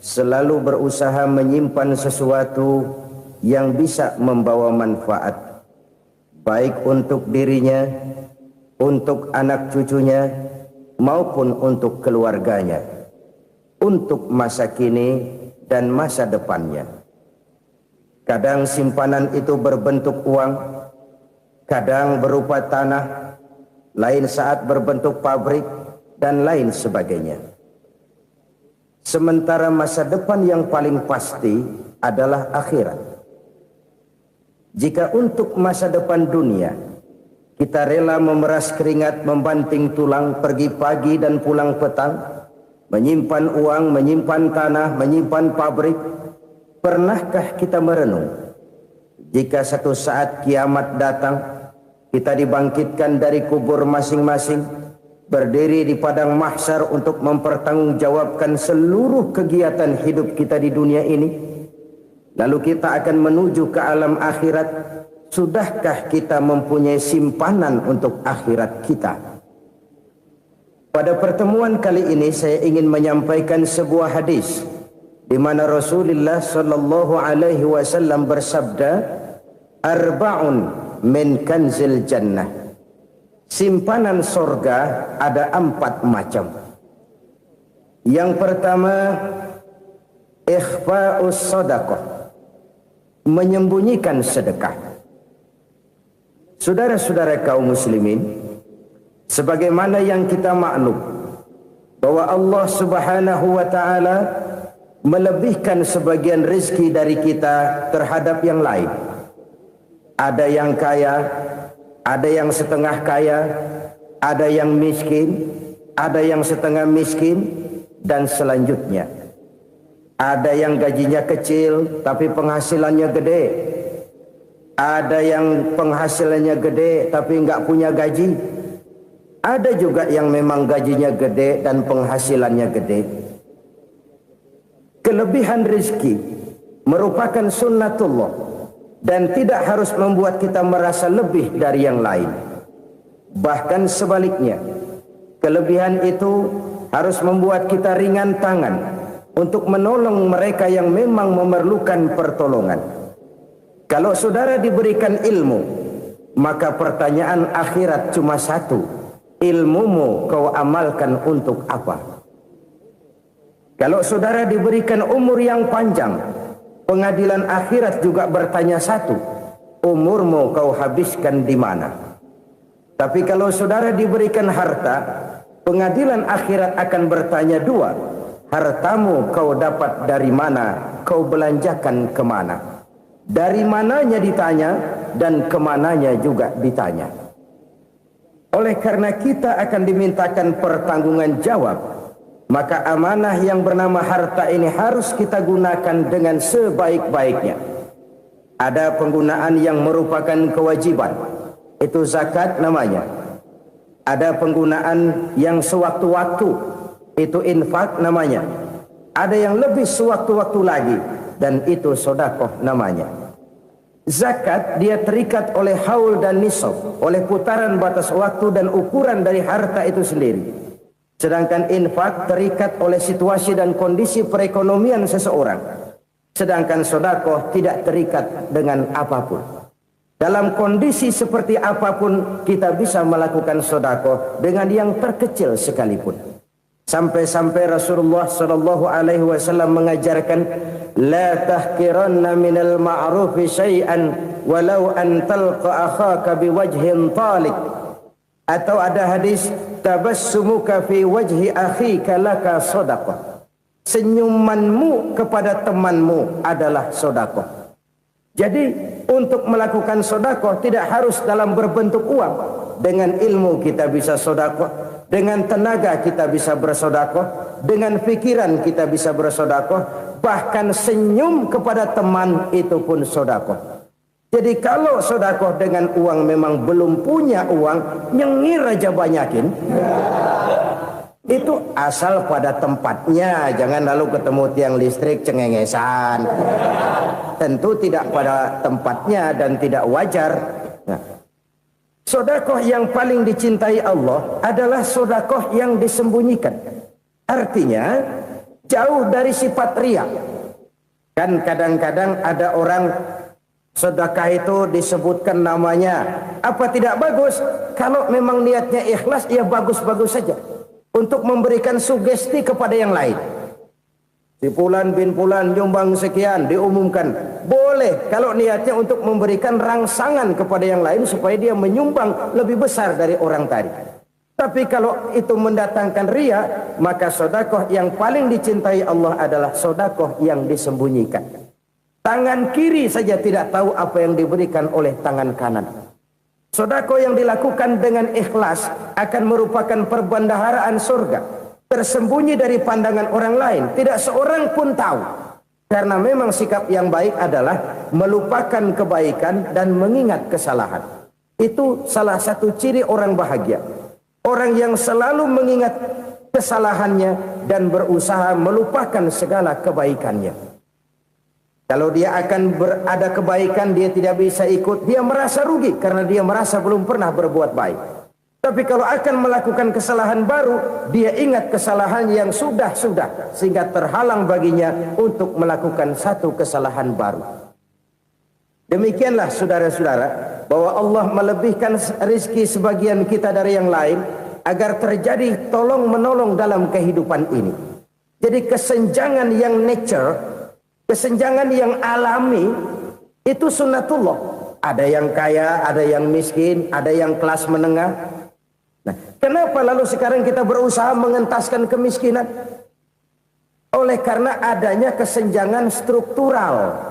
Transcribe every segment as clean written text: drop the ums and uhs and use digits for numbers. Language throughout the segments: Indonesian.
selalu berusaha menyimpan sesuatu yang bisa membawa manfaat, baik untuk dirinya, untuk anak cucunya, maupun untuk keluarganya, untuk masa kini dan masa depannya. Kadang simpanan itu berbentuk uang, kadang berupa tanah, lain saat berbentuk pabrik, dan lain sebagainya. Sementara masa depan yang paling pasti adalah akhirat. Jika untuk masa depan dunia kita rela memeras keringat, membanting tulang, pergi pagi dan pulang petang, menyimpan uang, menyimpan tanah, menyimpan pabrik, pernahkah kita merenung jika satu saat kiamat datang, kita dibangkitkan dari kubur masing-masing, berdiri di padang mahsyar untuk mempertanggungjawabkan seluruh kegiatan hidup kita di dunia ini, lalu kita akan menuju ke alam akhirat. Sudahkah kita mempunyai simpanan untuk akhirat kita? Pada pertemuan kali ini saya ingin menyampaikan sebuah hadis di mana Rasulullah sallallahu alaihi wasallam bersabda, arba'un min kanzil jannah. Simpanan sorga ada 4 macam. Yang pertama, ikhfa'us sadaqah, menyembunyikan sedekah. Saudara-saudara kaum muslimin, sebagaimana yang kita maklum bahwa Allah Subhanahu wa taala melebihkan sebagian rezeki dari kita terhadap yang lain. Ada yang kaya, ada yang setengah kaya, ada yang miskin, ada yang setengah miskin, dan selanjutnya. Ada yang gajinya kecil tapi penghasilannya gede. Ada yang penghasilannya gede tapi enggak punya gaji. Ada juga yang memang gajinya gede dan penghasilannya gede. Kelebihan rezeki merupakan sunnatullah dan tidak harus membuat kita merasa lebih dari yang lain. Bahkan sebaliknya, kelebihan itu harus membuat kita ringan tangan untuk menolong mereka yang memang memerlukan pertolongan. Kalau saudara diberikan ilmu, maka pertanyaan akhirat cuma satu: ilmumu kau amalkan untuk apa? Kalau saudara diberikan umur yang panjang, pengadilan akhirat juga bertanya satu: umurmu kau habiskan di mana? Tapi kalau saudara diberikan harta, pengadilan akhirat akan bertanya 2: hartamu kau dapat dari mana? Kau belanjakan kemana? Dari mananya ditanya dan kemananya juga ditanya. Oleh karena kita akan dimintakan pertanggungan jawab, maka amanah yang bernama harta ini harus kita gunakan dengan sebaik-baiknya. Ada penggunaan yang merupakan kewajiban, itu zakat namanya. Ada penggunaan yang sewaktu-waktu, itu infak namanya. Ada yang lebih sewaktu-waktu lagi, dan itu sedekah namanya. Zakat dia terikat oleh haul dan nisab, oleh putaran batas waktu dan ukuran dari harta itu sendiri. Sedangkan infak terikat oleh situasi dan kondisi perekonomian seseorang. Sedangkan sedekah tidak terikat dengan apapun. Dalam kondisi seperti apapun kita bisa melakukan sedekah dengan yang terkecil sekalipun. Sampai-sampai Rasulullah sallallahu alaihi wasallam mengajarkan, la tahqiranna minal ma'rufi syai'an walau an talqa akhaka biwajhin talik. Atau ada hadis, tabassumuka fi wajhi akhika laka shadaqah. Senyumanmu kepada temanmu adalah sedekah. Jadi untuk melakukan sedekah tidak harus dalam berbentuk uang. Dengan ilmu kita bisa sedekah, dengan tenaga kita bisa bersedekah, dengan pikiran kita bisa bersedekah, bahkan senyum kepada teman itu pun sedekah. Jadi kalau sedekah dengan uang memang belum punya uang, nyengir aja banyakin. Itu asal pada tempatnya, jangan lalu ketemu tiang listrik cengengesan. Tentu tidak pada tempatnya dan tidak wajar. Nah, sedekah yang paling dicintai Allah adalah sedekah yang disembunyikan. Artinya, jauh dari sifat riya. Kan kadang-kadang ada orang sedekah itu disebutkan namanya, apa tidak bagus? Kalau memang niatnya ikhlas, ya bagus-bagus saja untuk memberikan sugesti kepada yang lain. Si Fulan bin Fulan nyumbang sekian, diumumkan. Boleh kalau niatnya untuk memberikan rangsangan kepada yang lain supaya dia menyumbang lebih besar dari orang tadi. Tapi kalau itu mendatangkan riya, maka sedekah yang paling dicintai Allah adalah sedekah yang disembunyikan. Tangan kiri saja tidak tahu apa yang diberikan oleh tangan kanan. Sedekah yang dilakukan dengan ikhlas akan merupakan perbendaharaan surga, tersembunyi dari pandangan orang lain, tidak seorang pun tahu. Karena memang sikap yang baik adalah melupakan kebaikan dan mengingat kesalahan. Itu salah satu ciri orang bahagia. Orang yang selalu mengingat kesalahannya dan berusaha melupakan segala kebaikannya. Kalau dia akan berada kebaikan, dia tidak bisa ikut, dia merasa rugi karena dia merasa belum pernah berbuat baik. Tapi kalau akan melakukan kesalahan baru, dia ingat kesalahan yang sudah-sudah, sehingga terhalang baginya untuk melakukan satu kesalahan baru. Demikianlah saudara-saudara, bahwa Allah melebihkan rizki sebagian kita dari yang lain, agar terjadi tolong-menolong dalam kehidupan ini. Jadi kesenjangan yang nature, kesenjangan yang alami, itu sunnatullah. Ada yang kaya, ada yang miskin, ada yang kelas menengah. Nah, kenapa lalu sekarang kita berusaha mengentaskan kemiskinan? Oleh karena adanya kesenjangan struktural.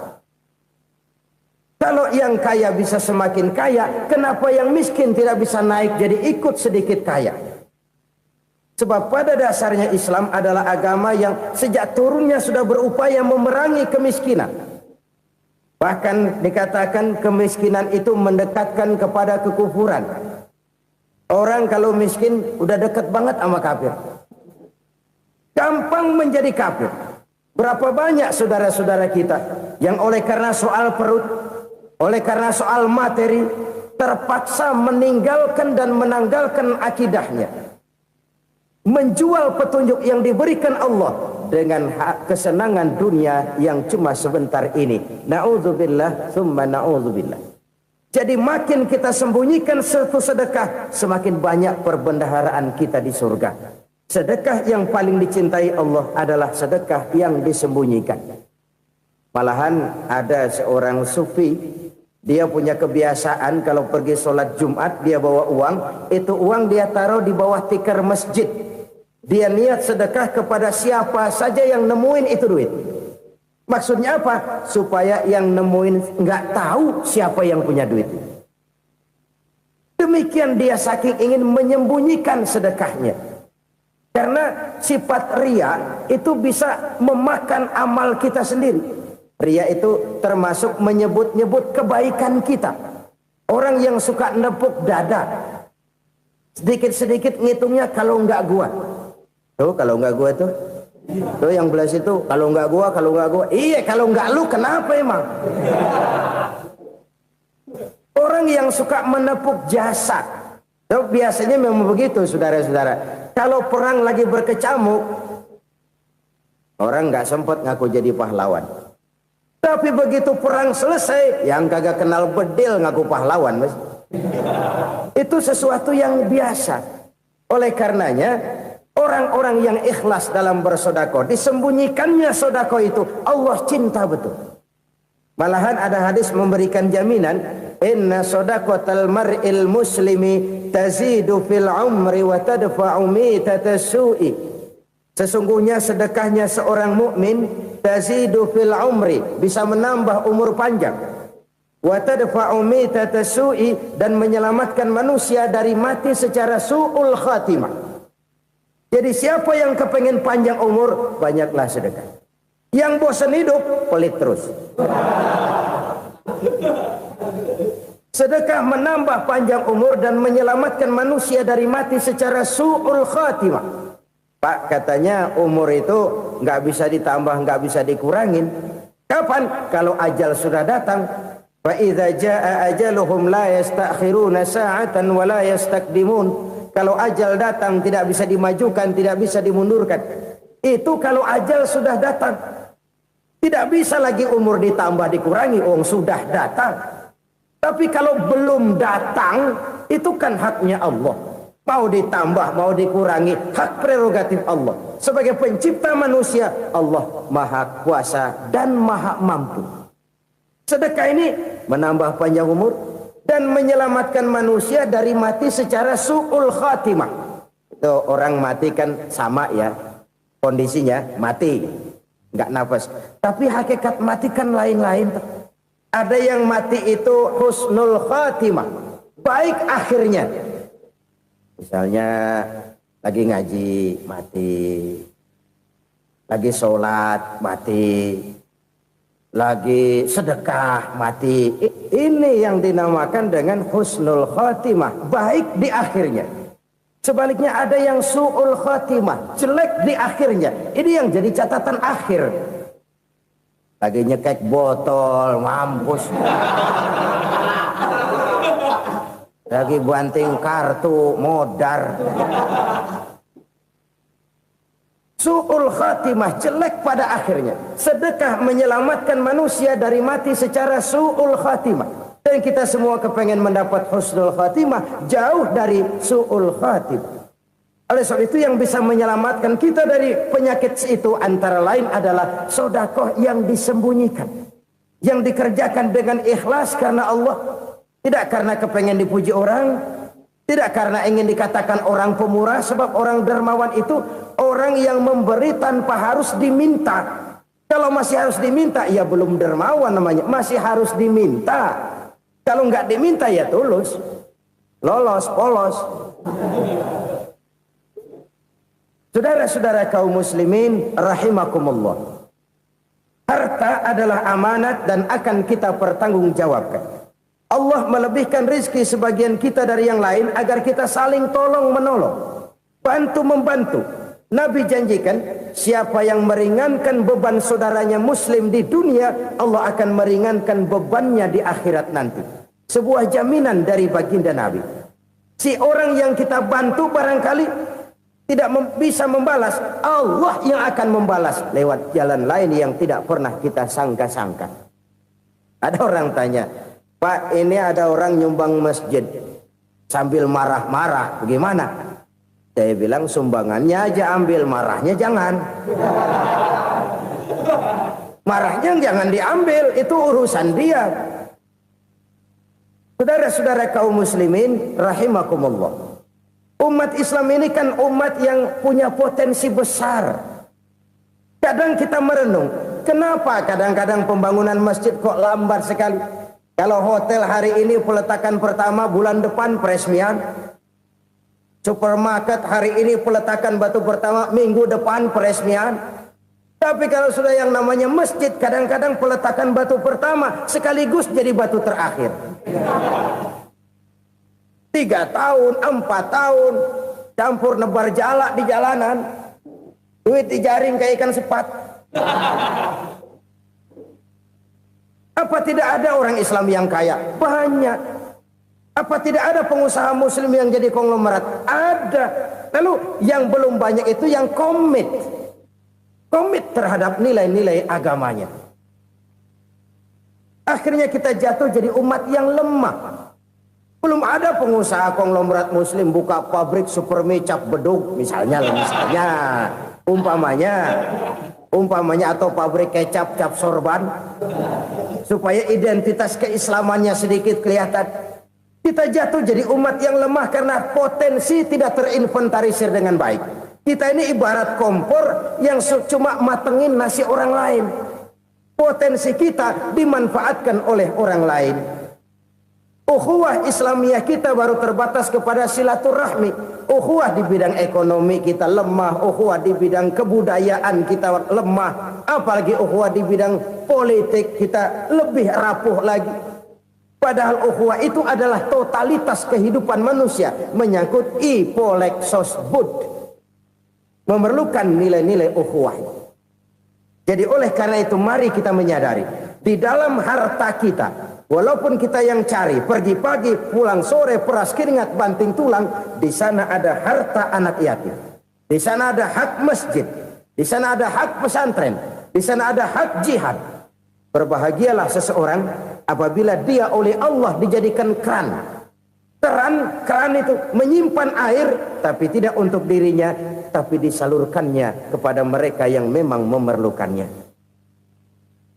Kalau yang kaya bisa semakin kaya, kenapa yang miskin tidak bisa naik jadi ikut sedikit kaya? Sebab pada dasarnya Islam adalah agama yang sejak turunnya sudah berupaya memerangi kemiskinan. Bahkan dikatakan kemiskinan itu mendekatkan kepada kekufuran. Orang kalau miskin udah dekat banget sama kafir. Gampang menjadi kafir. Berapa banyak saudara-saudara kita yang oleh karena soal perut, oleh karena soal materi, terpaksa meninggalkan dan menanggalkan akidahnya. Menjual petunjuk yang diberikan Allah dengan kesenangan dunia yang cuma sebentar ini. Na'udzubillah, thumma na'udzubillah. Jadi makin kita sembunyikan satu sedekah, semakin banyak perbendaharaan kita di surga. Sedekah yang paling dicintai Allah adalah sedekah yang disembunyikan. Malahan ada seorang sufi, dia punya kebiasaan kalau pergi sholat Jumat dia bawa uang, itu uang dia taruh di bawah tikar masjid. Dia niat sedekah kepada siapa saja yang nemuin itu duit. Maksudnya apa? Supaya yang nemuin nggak tahu siapa yang punya duit. Demikian dia saking ingin menyembunyikan sedekahnya. Karena sifat riya itu bisa memakan amal kita sendiri. Riya itu termasuk menyebut-nyebut kebaikan kita. Orang yang suka nepuk dada, sedikit-sedikit ngitungnya kalau nggak gua. Tuh kalau nggak gua tuh. Tuh yang belah situ, kalau nggak gua. Iya, kalau nggak lu kenapa emang? Orang yang suka menepuk jasad. Tuh, biasanya memang begitu saudara-saudara. Kalau perang lagi berkecamuk, orang nggak sempat ngaku jadi pahlawan. Tapi begitu perang selesai, yang kagak kenal bedil ngaku pahlawan, mas. Itu sesuatu yang biasa. Oleh karenanya, orang-orang yang ikhlas dalam bersedekah, disembunyikannya sedekah itu, Allah cinta betul. Malahan ada hadis memberikan jaminan, inna sedaqatal mar'il muslimi tazidu fil umri wa tadfa'u mitatas su'i. Sesungguhnya sedekahnya seorang mukmin tazidu fil umri, bisa menambah umur panjang. Wa tadfa'u mitatas su'i, dan menyelamatkan manusia dari mati secara su'ul khatimah. Jadi siapa yang kepengen panjang umur, banyaklah sedekah. Yang bosan hidup, pelit terus. Sedekah menambah panjang umur dan menyelamatkan manusia dari mati secara su'ul khatimah. Pak, katanya umur itu nggak bisa ditambah, nggak bisa dikurangin. Kapan? Kalau ajal sudah datang. Fa idza jaa ajaluhum la yastakhiruna sa'atan wa la yastakdimun. Kalau ajal datang tidak bisa dimajukan, tidak bisa dimundurkan. Itu kalau ajal sudah datang. Tidak bisa lagi umur ditambah dikurangi, sudah datang. Tapi kalau belum datang, itu kan haknya Allah. Mau ditambah, mau dikurangi, hak prerogatif Allah. Sebagai pencipta manusia, Allah maha kuasa dan maha mampu. Sedekah ini menambah panjang umur dan menyelamatkan manusia dari mati secara su'ul khatimah. Itu orang mati kan sama ya, kondisinya mati, nggak nafas. Tapi hakikat mati kan lain-lain. Ada yang mati itu husnul khatimah, baik akhirnya. Misalnya lagi ngaji mati, lagi sholat mati, lagi sedekah mati. Ini yang dinamakan dengan husnul khatimah, baik di akhirnya. Sebaliknya ada yang su'ul khatimah, jelek di akhirnya. Ini yang jadi catatan akhir. Lagi nyekek botol, mampus. Lagi banting kartu, modar. Su'ul khatimah, jelek pada akhirnya. Sedekah menyelamatkan manusia dari mati secara su'ul khatimah. Dan kita semua kepengen mendapat husnul khatimah, jauh dari su'ul khatimah. Oleh sebab itu yang bisa menyelamatkan kita dari penyakit itu antara lain adalah sedekah yang disembunyikan. Yang dikerjakan dengan ikhlas karena Allah. Tidak karena kepengen dipuji orang, tidak karena ingin dikatakan orang pemurah, sebab orang dermawan itu orang yang memberi tanpa harus diminta. Kalau masih harus diminta, ya belum dermawan namanya, masih harus diminta. Kalau nggak diminta ya tulus, lolos, polos. Saudara-saudara kaum muslimin rahimakumullah. Harta adalah amanat dan akan kita pertanggungjawabkan. Allah melebihkan rizki sebagian kita dari yang lain agar kita saling tolong menolong, bantu membantu. Nabi janjikan siapa yang meringankan beban saudaranya muslim di dunia, Allah akan meringankan bebannya di akhirat nanti. Sebuah jaminan dari baginda Nabi. Si orang yang kita bantu barangkali tidak bisa membalas, Allah yang akan membalas lewat jalan lain yang tidak pernah kita sangka-sangka. Ada orang tanya, Pak, ini ada orang nyumbang masjid sambil marah-marah, bagaimana? Saya bilang sumbangannya aja ambil, marahnya jangan. Marahnya jangan diambil, itu urusan dia. Saudara-saudara kaum muslimin rahimakumullah. Umat Islam ini kan umat yang punya potensi besar. Kadang kita merenung, kenapa kadang-kadang pembangunan masjid kok lambat sekali? Kalau hotel hari ini peletakan pertama, bulan depan peresmian. Supermarket hari ini peletakan batu pertama, minggu depan peresmian. Tapi kalau sudah yang namanya masjid, kadang-kadang peletakan batu pertama sekaligus jadi batu terakhir. 3 tahun, 4 tahun, campur nebar jalak di jalanan, duit dijaring kayak ikan sepat. Apa tidak ada orang Islam yang kaya? Banyak. Apa tidak ada pengusaha muslim yang jadi konglomerat? Ada. Lalu yang belum banyak itu yang komit terhadap nilai-nilai agamanya. Akhirnya kita jatuh jadi umat yang lemah. Belum ada pengusaha konglomerat muslim buka pabrik supermi cap beduk misalnya umpamanya atau pabrik kecap cap sorban supaya identitas keislamannya sedikit kelihatan. Kita jatuh jadi umat yang lemah karena potensi tidak terinventarisir dengan baik. Kita ini ibarat kompor yang cuma matengin nasi orang lain. Potensi kita dimanfaatkan oleh orang lain. Ukhuwah Islamiyah kita baru terbatas kepada silaturahmi. Ukhuwah di bidang ekonomi kita lemah, ukhuwah di bidang kebudayaan kita lemah, apalagi ukhuwah di bidang politik kita lebih rapuh lagi. Padahal ukhuwah itu adalah totalitas kehidupan manusia, menyangkut ipolek sosbud, memerlukan nilai-nilai ukhuwah. Jadi oleh karena itu mari kita menyadari di dalam harta kita, walaupun kita yang cari, pergi pagi, pulang sore, peras keringat, banting tulang, di sana ada harta anak yatim. Di sana ada hak masjid. Di sana ada hak pesantren, di sana ada hak jihad. Berbahagialah seseorang apabila dia oleh Allah dijadikan keran. Keran itu menyimpan air, tapi tidak untuk dirinya, tapi disalurkannya kepada mereka yang memang memerlukannya.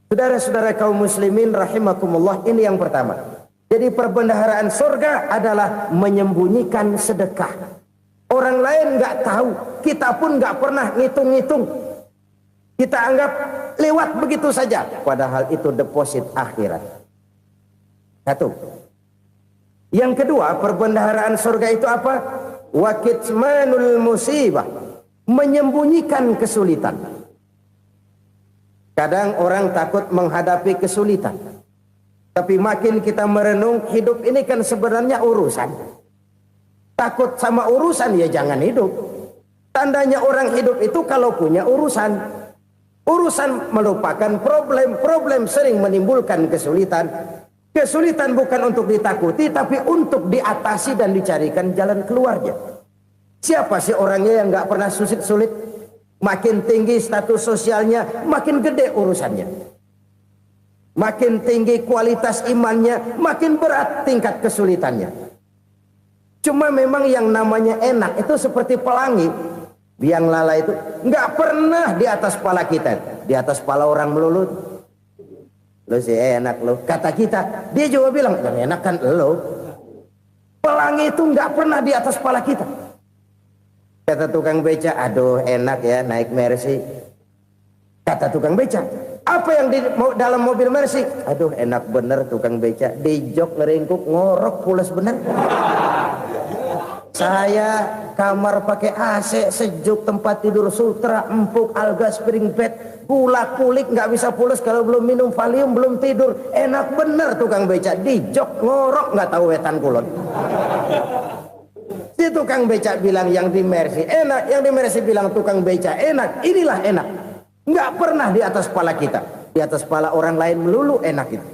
Saudara-saudara kaum muslimin rahimakumullah, ini yang pertama. Jadi perbendaharaan surga adalah menyembunyikan sedekah. Orang lain nggak tahu, kita pun nggak pernah ngitung-ngitung. Kita anggap lewat begitu saja, padahal itu deposit akhirat. Satu. Yang kedua, perbendaharaan surga itu apa? Wa kitmanul musibah, menyembunyikan kesulitan. Kadang orang takut menghadapi kesulitan, tapi makin kita merenung, hidup ini kan sebenarnya urusan. Takut sama urusan, ya jangan hidup. Tandanya orang hidup itu kalau punya urusan. Urusan melupakan problem. Problem sering menimbulkan kesulitan. Kesulitan bukan untuk ditakuti, tapi untuk diatasi dan dicarikan jalan keluarnya. Siapa sih orangnya yang nggak pernah sulit-sulit? Makin tinggi status sosialnya, makin gede urusannya. Makin tinggi kualitas imannya, makin berat tingkat kesulitannya. Cuma memang yang namanya enak itu seperti pelangi. Biang lala itu nggak pernah di atas kepala kita, di atas kepala orang melulu. Lo sih enak lo, kata kita. Dia juga bilang yang enak kan lo. Pelangi itu nggak pernah di atas kepala kita. Kata tukang beca, aduh enak ya naik Mercy. Kata tukang beca, apa yang di dalam mobil Mercy? Aduh enak bener tukang beca, di jok ngeringkuk ngorok pulas bener. Saya kamar pakai AC sejuk, tempat tidur sutra empuk, alga spring bed, kulak kulik nggak bisa pulas kalau belum minum Valium, belum tidur. Enak bener tukang beca, di jok ngorok nggak tahu wetan kulon. Si tukang beca bilang yang di Mercy enak, yang di Mercy bilang tukang beca enak. Inilah enak, nggak pernah di atas kepala kita, di atas kepala orang lain melulu enak itu.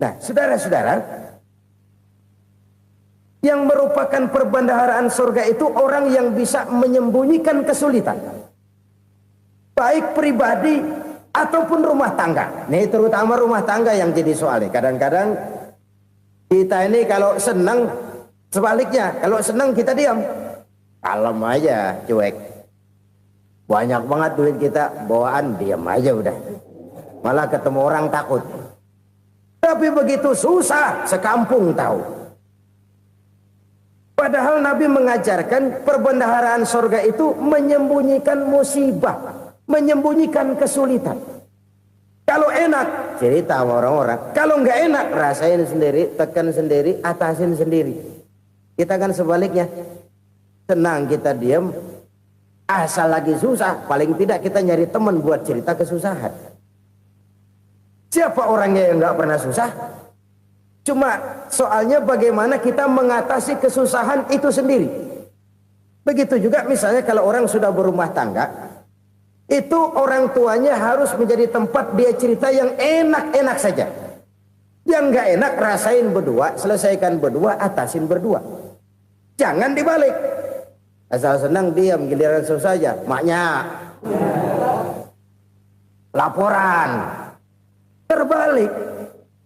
Nah, saudara-saudara, yang merupakan perbendaharaan surga itu orang yang bisa menyembunyikan kesulitan, baik pribadi ataupun rumah tangga. Nih terutama rumah tangga yang jadi soalnya. Kadang-kadang kita ini kalau senang, sebaliknya kalau senang kita diam, kalem aja, cuek. Banyak banget duit kita bawaan, diam aja udah. Malah ketemu orang takut. Tapi begitu susah, sekampung tahu. Padahal Nabi mengajarkan perbendaharaan surga itu menyembunyikan musibah, menyembunyikan kesulitan. Kalau enak, cerita sama orang-orang. Kalau nggak enak, rasain sendiri, tekan sendiri, atasin sendiri. Kita kan sebaliknya, senang kita diam, asal lagi susah, paling tidak kita nyari teman buat cerita kesusahan. Siapa orangnya yang nggak pernah susah? Cuma soalnya bagaimana kita mengatasi kesusahan itu sendiri. Begitu juga misalnya kalau orang sudah berumah tangga, itu orang tuanya harus menjadi tempat dia cerita yang enak-enak saja. Yang nggak enak rasain berdua, selesaikan berdua, atasin berdua. Jangan dibalik. Asal senang diam, giliran susah saja. Maknya laporan. Terbalik.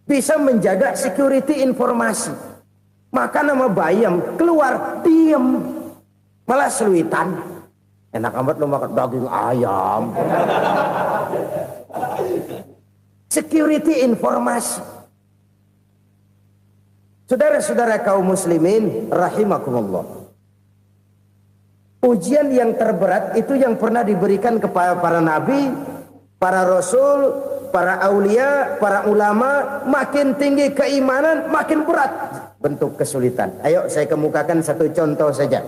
Bisa menjaga security informasi. Maka nama bayam keluar diem, malah seluitan. Enak amat lo makan daging ayam. Security informasi. Saudara-saudara kaum muslimin rahimakumullah, ujian yang terberat itu yang pernah diberikan kepada para nabi, para rasul, para aulia, para ulama. Makin tinggi keimanan, makin berat bentuk kesulitan. Ayo saya kemukakan satu contoh saja.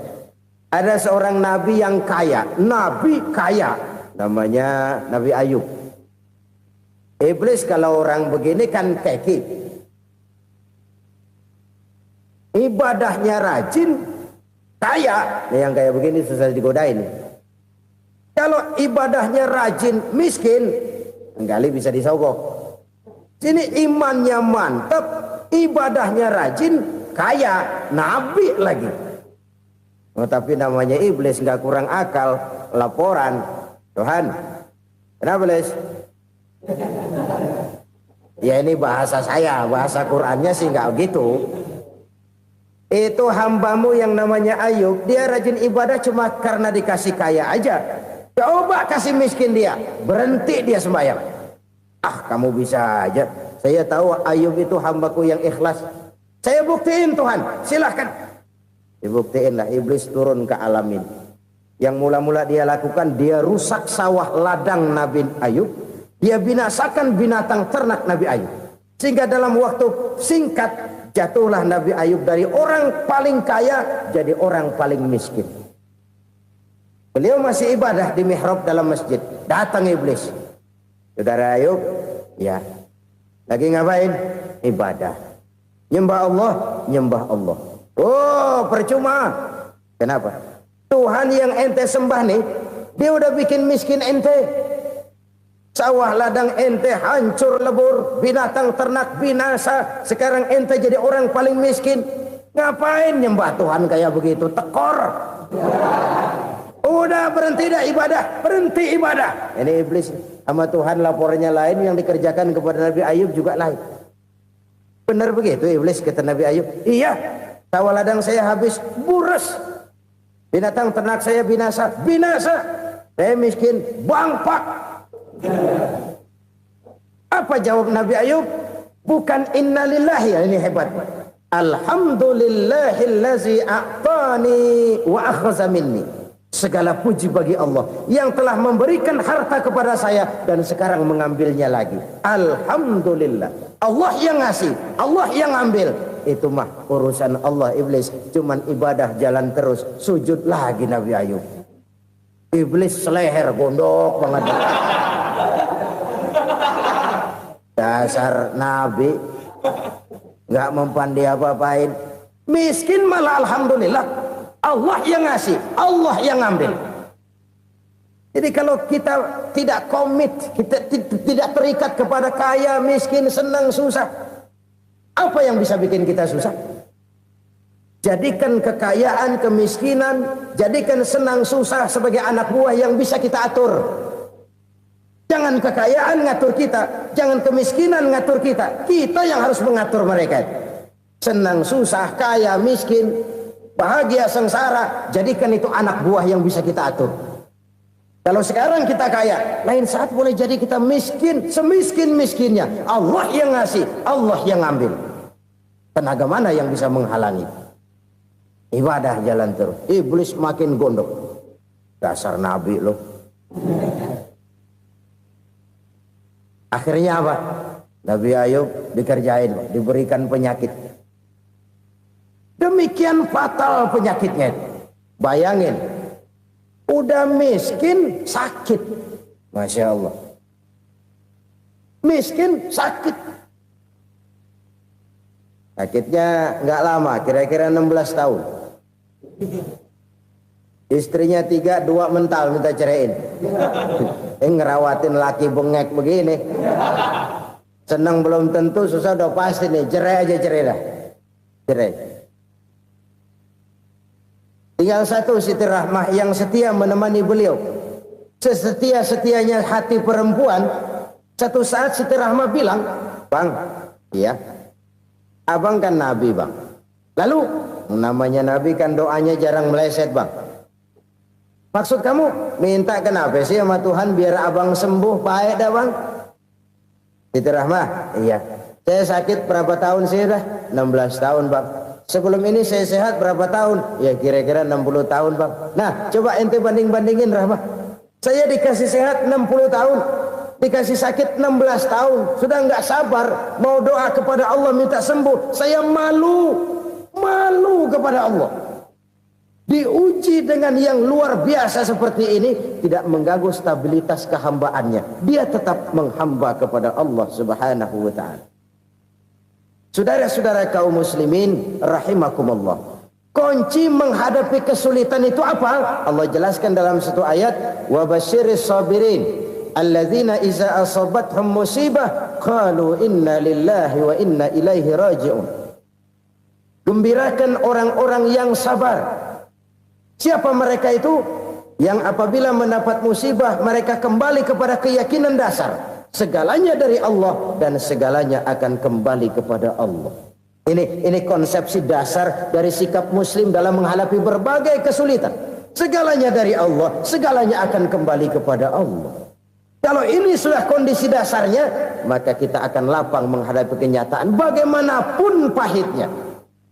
Ada seorang nabi yang kaya, nabi kaya, namanya Nabi Ayub. Iblis kalau orang begini kan keki, ibadahnya rajin, kaya. Nih yang kayak begini susah digodain. Kalau ibadahnya rajin, miskin, kali bisa disogok. Sini imannya mantap, ibadahnya rajin, kaya, nabi lagi. Oh, tapi namanya iblis nggak kurang akal. laporan. Tuhan, kenapa Les? Ya ini bahasa saya, bahasa Qur'annya sih nggak gitu. Itu hambamu yang namanya Ayub, dia rajin ibadah cuma karena dikasih kaya aja. Coba kasih miskin dia, berhenti dia sembahyang. Ah, kamu bisa aja. Saya tahu Ayub itu hambaku yang ikhlas. Saya buktiin Tuhan, silahkan. Dibuktiin lah, iblis turun ke alam ini. Yang mula-mula dia lakukan, dia rusak sawah ladang Nabi Ayub. Dia binasakan binatang ternak Nabi Ayub. Sehingga dalam waktu singkat, jatuhlah Nabi Ayub dari orang paling kaya jadi orang paling miskin. Beliau masih ibadah di mihrab dalam masjid. Datang iblis. Saudara Ayub, ya. Lagi ngapain? Ibadah. Nyembah Allah, nyembah Allah. Oh, percuma. Kenapa? Tuhan yang ente sembah nih, dia udah bikin miskin ente. Sawah ladang ente hancur lebur, binatang ternak binasa. Sekarang ente jadi orang paling miskin. Ngapain nyembah Tuhan kayak begitu? Tekor. Udah berhenti dah ibadah, berhenti ibadah. Ini iblis sama Tuhan laporannya lain, yang dikerjakan kepada Nabi Ayub juga lain. Benar begitu iblis, kata Nabi Ayub. Iya, sawah ladang saya habis, buras. Binatang ternak saya binasa, binasa. Saya miskin, bangpak. Apa jawab Nabi Ayub? Bukan innalillahi, ini hebat. Alhamdulillahillazi a'tani wa akhza minni. Segala puji bagi Allah yang telah memberikan harta kepada saya dan sekarang mengambilnya lagi. Alhamdulillah. Allah yang ngasih, Allah yang ambil. Itu mah urusan Allah. Iblis cuman ibadah jalan terus, sujud lagi Nabi Ayub. Iblis seleher gondok banget. Dasar Nabi nggak mempan dia apa-apain. Miskin malah alhamdulillah. Allah yang ngasih, Allah yang ambil. Jadi kalau kita tidak komit, kita tidak terikat kepada kaya, miskin, senang, susah, apa yang bisa bikin kita susah? Jadikan kekayaan, kemiskinan, jadikan senang, susah sebagai anak buah yang bisa kita atur. Jangan kekayaan ngatur kita, jangan kemiskinan ngatur kita. Kita yang harus mengatur mereka. Senang, susah, kaya, miskin, bahagia, sengsara, jadikan itu anak buah yang bisa kita atur. Kalau sekarang kita kaya, lain saat boleh jadi kita miskin, semiskin-miskinnya. Allah yang ngasih, Allah yang ambil. Tenaga mana yang bisa menghalangi? Ibadah jalan terus. Iblis makin gondok. Dasar Nabi loh. Akhirnya apa? Nabi Ayub dikerjain, diberikan penyakit. Demikian fatal penyakitnya. Bayangin, udah miskin sakit. Masya Allah. Miskin sakit. Sakitnya nggak lama, kira-kira 16 tahun. Istrinya 3, 2 mental minta ceraiin. Ngerawatin laki bengek begini. Senang belum tentu, susah udah pasti nih. Cerai aja, cerai dah. Cerai. Tinggal satu Siti Rahmah yang setia menemani beliau. Sesetia-setianya hati perempuan. Satu saat Siti Rahmah bilang, "Bang, iya, abang kan Nabi, Bang. Lalu, namanya Nabi kan doanya jarang meleset, Bang. Maksud kamu minta kenapa sih sama Tuhan biar abang sembuh, baik dah, Bang?" Siti Rahmah, iya. Saya sakit berapa tahun sih dah? 16 tahun, Bang. Sebelum ini saya sehat berapa tahun? Ya kira-kira 60 tahun, Bang. Nah, coba ente banding-bandingin, Rahmah. Saya dikasih sehat 60 tahun, dikasih sakit 16 tahun. Sudah nggak sabar mau doa kepada Allah minta sembuh. Saya malu kepada Allah. Diuji dengan yang luar biasa seperti ini, tidak mengganggu stabilitas kehambaannya. Dia tetap menghamba kepada Allah Subhanahu wa ta'ala. Saudara-saudara kaum muslimin rahimakumullah. Kunci menghadapi kesulitan itu apa? Allah jelaskan dalam satu ayat, wa basyiris sabirin alladzina iza asabathum musibah qalu inna lillahi wa inna ilaihi raji'un. Gembirakan orang-orang yang sabar. Siapa mereka itu? yang apabila mendapat musibah mereka kembali kepada keyakinan dasar segalanya dari Allah dan segalanya akan kembali kepada Allah. Ini konsepsi dasar dari sikap muslim dalam menghadapi berbagai kesulitan. Segalanya dari Allah, segalanya akan kembali kepada Allah. Kalau ini sudah kondisi dasarnya, maka kita akan lapang menghadapi kenyataan bagaimanapun pahitnya.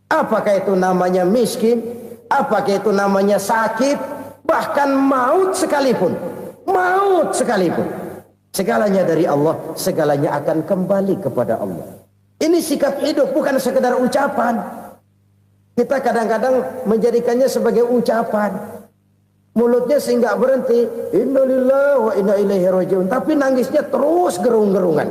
Apakah itu namanya miskin, apakah itu namanya sakit, bahkan maut sekalipun. Maut sekalipun. Segalanya dari Allah, segalanya akan kembali kepada Allah. Ini sikap hidup, bukan sekedar ucapan. Kita kadang-kadang menjadikannya sebagai ucapan. Mulutnya sehingga berhenti, innalillahi wa inna ilaihi rajiun, tapi nangisnya terus gerung-gerungan.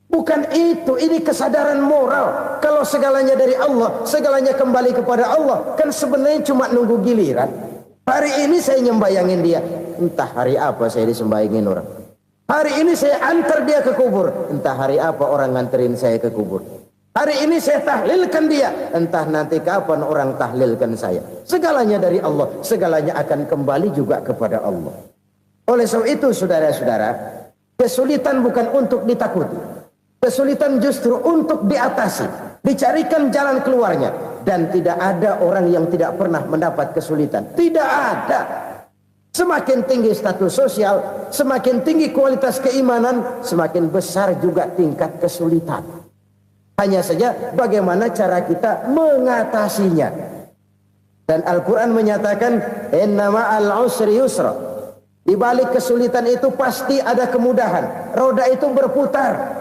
Bukan itu, ini kesadaran moral. Kalau segalanya dari Allah, segalanya kembali kepada Allah, kan sebenarnya cuma nunggu giliran. Hari ini saya nyembayangin dia, entah hari apa saya disembayangin orang. Hari ini saya antar dia ke kubur, entah hari apa orang nganterin saya ke kubur. Hari ini saya tahlilkan dia, entah nanti kapan orang tahlilkan saya. Segalanya dari Allah, segalanya akan kembali juga kepada Allah. Oleh sebab itu saudara-saudara, kesulitan bukan untuk ditakuti. Kesulitan justru untuk diatasi, dicarikan jalan keluarnya. Dan tidak ada orang yang tidak pernah mendapat kesulitan. Tidak ada. Semakin tinggi status sosial, semakin tinggi kualitas keimanan, semakin besar juga tingkat kesulitan. Hanya saja bagaimana cara kita mengatasinya. Dan Al-Quran menyatakan, inna ma'al usri yusra. Di balik kesulitan itu pasti ada kemudahan. Roda itu berputar.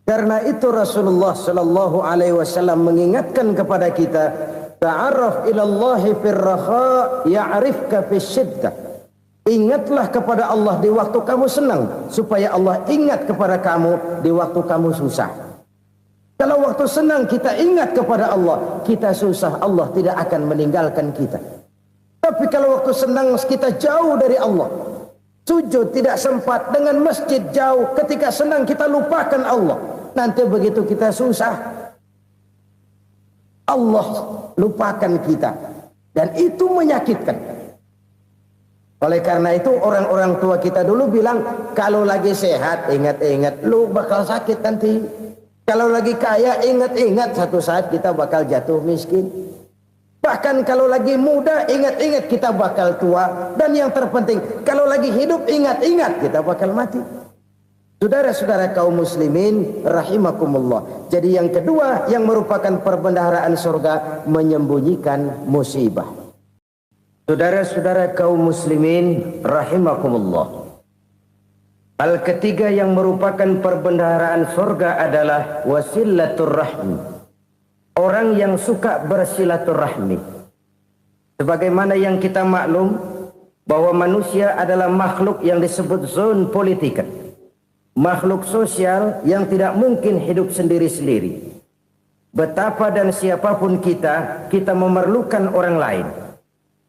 Karena itu Rasulullah Sallallahu Alaihi Wasallam mengingatkan kepada kita, ta'arraf ilallahi firraha ya'rifka fisyiddah. Ingatlah kepada Allah di waktu kamu senang, supaya Allah ingat kepada kamu di waktu kamu susah. Kalau waktu senang kita ingat kepada Allah, kita susah, Allah tidak akan meninggalkan kita. Tapi kalau waktu senang kita jauh dari Allah, sujud tidak sempat, dengan masjid jauh, ketika senang kita lupakan Allah. Nanti begitu kita susah, Allah lupakan kita. Dan itu menyakitkan. Oleh karena itu orang-orang tua kita dulu bilang, kalau lagi sehat ingat-ingat lu bakal sakit nanti. Kalau lagi kaya ingat-ingat satu saat kita bakal jatuh miskin. Bahkan kalau lagi muda ingat-ingat kita bakal tua. Dan yang terpenting kalau lagi hidup ingat-ingat kita bakal mati. Saudara-saudara kaum muslimin rahimakumullah. Jadi yang kedua yang merupakan perbendaharaan surga, menyembunyikan musibah. Saudara-saudara kaum muslimin rahimakumullah. Hal ketiga yang merupakan perbendaharaan surga adalah wasilatur rahmi. Orang yang suka bersilaturahmi. Sebagaimana yang kita maklum bahwa manusia adalah makhluk yang disebut zon politika. Makhluk sosial yang tidak mungkin hidup sendiri-sendiri. Betapa dan siapapun kita memerlukan orang lain.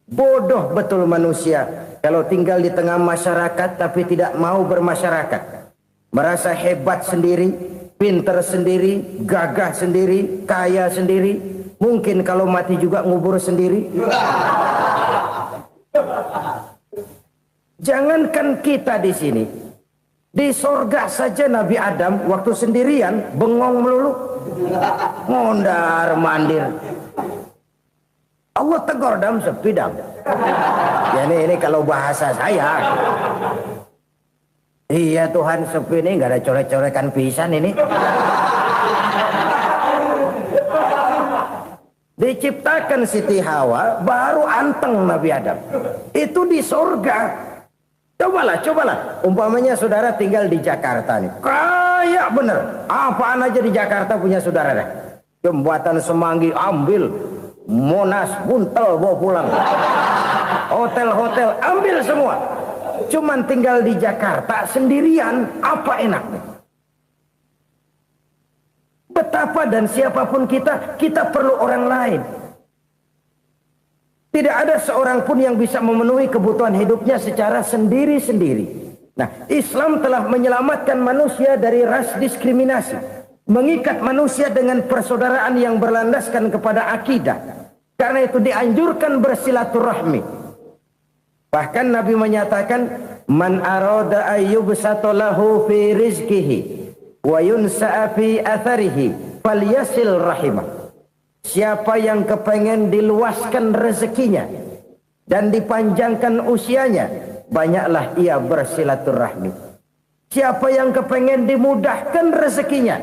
Bodoh betul manusia kalau tinggal di tengah masyarakat tapi tidak mau bermasyarakat. Merasa hebat sendiri, pintar sendiri, gagah sendiri, kaya sendiri. Mungkin kalau mati juga ngubur sendiri. Jangankan kita di sini, di sorga saja Nabi Adam waktu sendirian bengong melulu, ngondar mandir. Allah tegur dam sepi dam. Ya ini kalau bahasa saya. Iya Tuhan sepi ini nggak ada coret-corekan pisan ini. Diciptakan Siti Hawa baru anteng Nabi Adam. Itu di surga. Cobalah. Umpamanya saudara tinggal di Jakarta nih. Kayak bener. Apaan aja di Jakarta punya saudara dah. Jembatan Semanggi ambil. Monas, Buntel bawa pulang. Hotel-hotel ambil semua. Cuman tinggal di Jakarta sendirian, apa enaknya? Betapa dan siapapun kita perlu orang lain. Tidak ada seorang pun yang bisa memenuhi kebutuhan hidupnya secara sendiri-sendiri. Nah, Islam telah menyelamatkan manusia dari ras diskriminasi. Mengikat manusia dengan persaudaraan yang berlandaskan kepada akidah. Karena itu dianjurkan bersilaturahmi. Bahkan Nabi menyatakan, man arada ayyubsata lahu fi rizqihi wa yunsa'a fi atharihi falyasil rahimah. Siapa yang kepengen diluaskan rezekinya dan dipanjangkan usianya, banyaklah ia bersilaturahmi. Siapa yang kepengen dimudahkan rezekinya,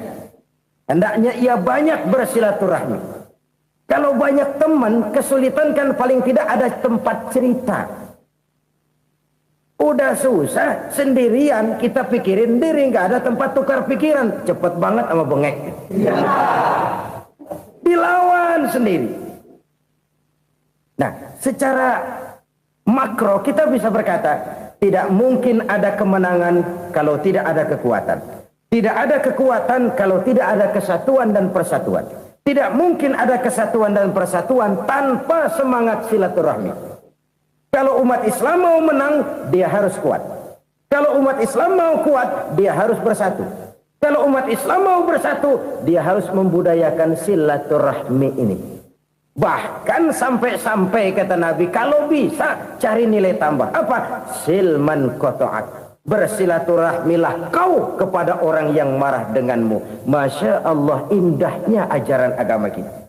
hendaknya ia banyak bersilaturahmi. Kalau banyak teman, kesulitan kan paling tidak ada tempat cerita. Udah susah sendirian, kita pikirin diri, nggak ada tempat tukar pikiran. Cepet banget sama bengek. Dilawan sendiri. Nah, secara makro kita bisa berkata, tidak mungkin ada kemenangan kalau tidak ada kekuatan. Tidak ada kekuatan kalau tidak ada kesatuan dan persatuan. Tidak mungkin ada kesatuan dan persatuan tanpa semangat silaturahmi. Kalau umat Islam mau menang, dia harus kuat. Kalau umat Islam mau kuat, dia harus bersatu. Kalau umat Islam mau bersatu, dia harus membudayakan silaturahmi ini. Bahkan sampai-sampai kata Nabi, kalau bisa cari nilai tambah. Apa? Silman qata'ak. Bersilaturahmilah kau kepada orang yang marah denganmu. Masya Allah, indahnya ajaran agama kita.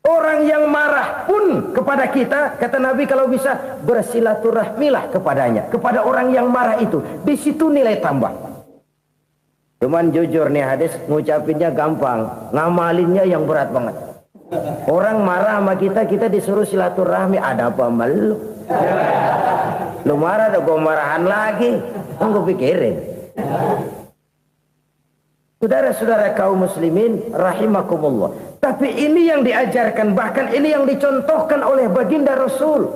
Orang yang marah pun kepada kita, kata Nabi, kalau bisa bersilaturahmilah kepadanya, kepada orang yang marah itu. Di situ nilai tambah. Cuman jujur nih hadis, ngucapinnya gampang, ngamalinnya yang berat banget. Orang marah sama kita, kita disuruh silaturahmi, ada apa sama lu? Lu marah, ada gua marahan lagi, tunggu pikirin. Saudara-saudara kaum muslimin rahimakumullah. Tapi ini yang diajarkan, bahkan ini yang dicontohkan oleh baginda Rasul.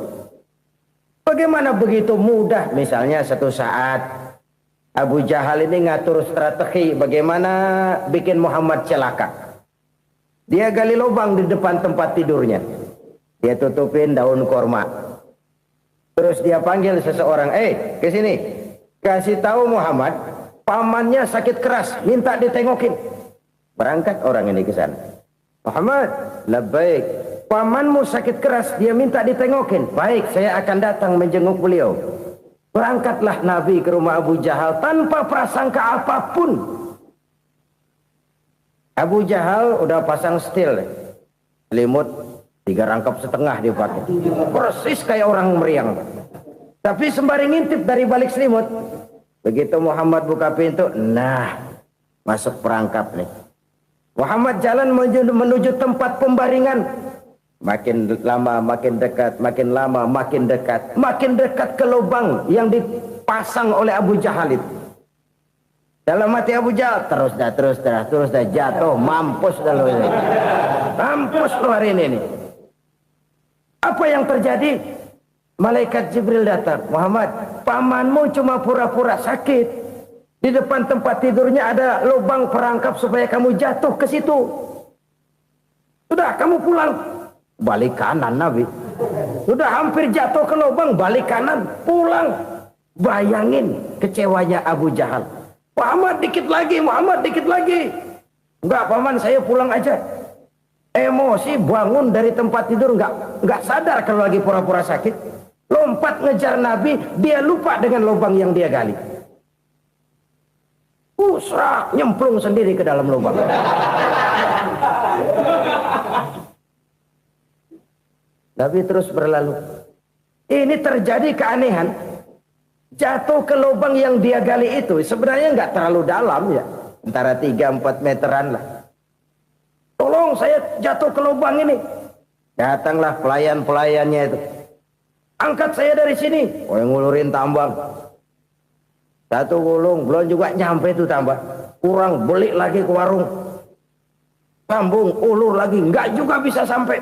Bagaimana begitu mudah, misalnya satu saat Abu Jahal ini ngatur strategi bagaimana bikin Muhammad celaka. Dia gali lubang di depan tempat tidurnya. Dia tutupin daun korma. Terus dia panggil seseorang, ke sini. Kasih tahu Muhammad, pamannya sakit keras, minta ditengokin. Berangkat orang ini ke sana. Muhammad, labbaik. Pamanmu sakit keras, dia minta ditengokin. Baik, saya akan datang menjenguk beliau. Berangkatlah Nabi ke rumah Abu Jahal tanpa prasangka apapun. Abu Jahal udah pasang setil, selimut 3 rangkap setengah dipakai. Persis kayak orang meriang. Tapi sembari ngintip dari balik selimut. Begitu Muhammad buka pintu, nah, masuk perangkap nih. Muhammad jalan menuju tempat pembaringan. Makin lama makin dekat, makin lama makin dekat. Makin dekat ke lubang yang dipasang oleh Abu Jahal itu. Dalam hati Abu Jahal, terus dah jatuh, mampus dah lo ini. Mampus lo hari ini. Apa yang terjadi? Malaikat Jibril datang. Muhammad, pamanmu cuma pura-pura sakit. Di depan tempat tidurnya ada lubang perangkap supaya kamu jatuh ke situ. Sudah, kamu pulang. Balik kanan Nabi. Sudah hampir jatuh ke lubang, balik kanan, pulang. Bayangin kecewanya Abu Jahal. Muhammad dikit lagi, Muhammad dikit lagi. Enggak, paman, saya pulang aja. Emosi, bangun dari tempat tidur, enggak sadar kalau lagi pura-pura sakit. Lompat ngejar Nabi, dia lupa dengan lubang yang dia gali. Serak, nyemplung sendiri ke dalam lubang. Nabi terus berlalu. Ini terjadi keanehan. Jatuh ke lubang yang dia gali itu sebenarnya nggak terlalu dalam ya. Antara 3-4 meteran lah. Tolong, saya jatuh ke lubang ini. Datanglah pelayan-pelayannya itu. Angkat saya dari sini. Oh, yang ngulurin tambang. Satu gulung, belum juga nyampe itu tambah. Kurang, beli lagi ke warung. Sambung, ulur lagi, enggak juga bisa sampai.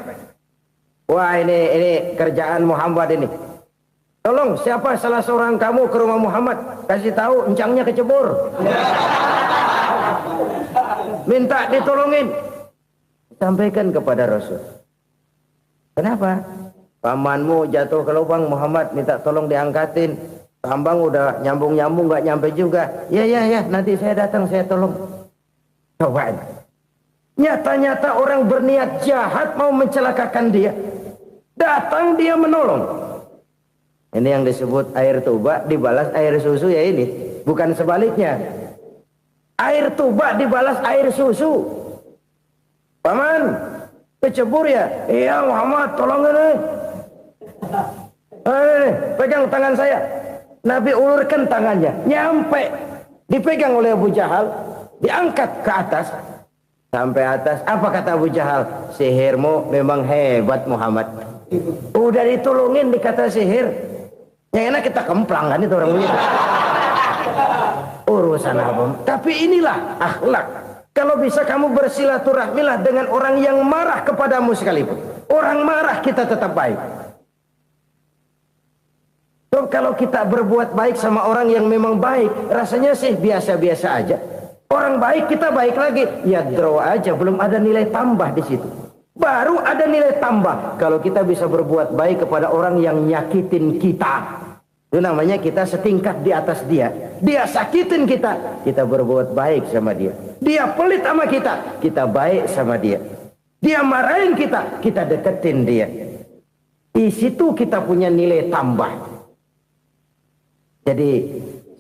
Wah, ini kerjaan Muhammad ini. Tolong, siapa salah seorang kamu ke rumah Muhammad, kasih tahu encangnya kecebur. Minta ditolongin. Sampaikan kepada Rasul. Kenapa? Pamanmu jatuh ke lubang, Muhammad minta tolong diangkatin. Tambang udah nyambung-nyambung nggak nyampe juga. Ya, nanti saya datang, saya tolong. Coba. Nyata-nyata orang berniat jahat mau mencelakakan dia. Datang dia menolong. Ini yang disebut air tuba dibalas air susu ya ini. Bukan sebaliknya. Air tuba dibalas air susu. Paman, kecebur ya? Iya Muhammad, tolong ini. Pegang tangan saya. Nabi ulurkan tangannya. Nyampe. Dipegang oleh Abu Jahal. Diangkat ke atas. Sampai atas. Apa kata Abu Jahal? Sihirmu memang hebat Muhammad. Udah ditolongin dikata sihir. Yang enak kita kemplang kan itu orang begitu. Urusan apa? Tapi inilah akhlak. Kalau bisa kamu bersilaturahmilah dengan orang yang marah kepadamu sekalipun. Orang marah kita tetap baik. So, kalau kita berbuat baik sama orang yang memang baik, rasanya sih biasa-biasa aja. Orang baik kita baik lagi, ya draw aja, belum ada nilai tambah di situ. Baru ada nilai tambah kalau kita bisa berbuat baik kepada orang yang nyakitin kita. Itu namanya kita setingkat di atas dia. Dia sakitin kita, kita berbuat baik sama dia. Dia pelit sama kita, kita baik sama dia. Dia marahin kita, kita deketin dia. Di situ kita punya nilai tambah. Jadi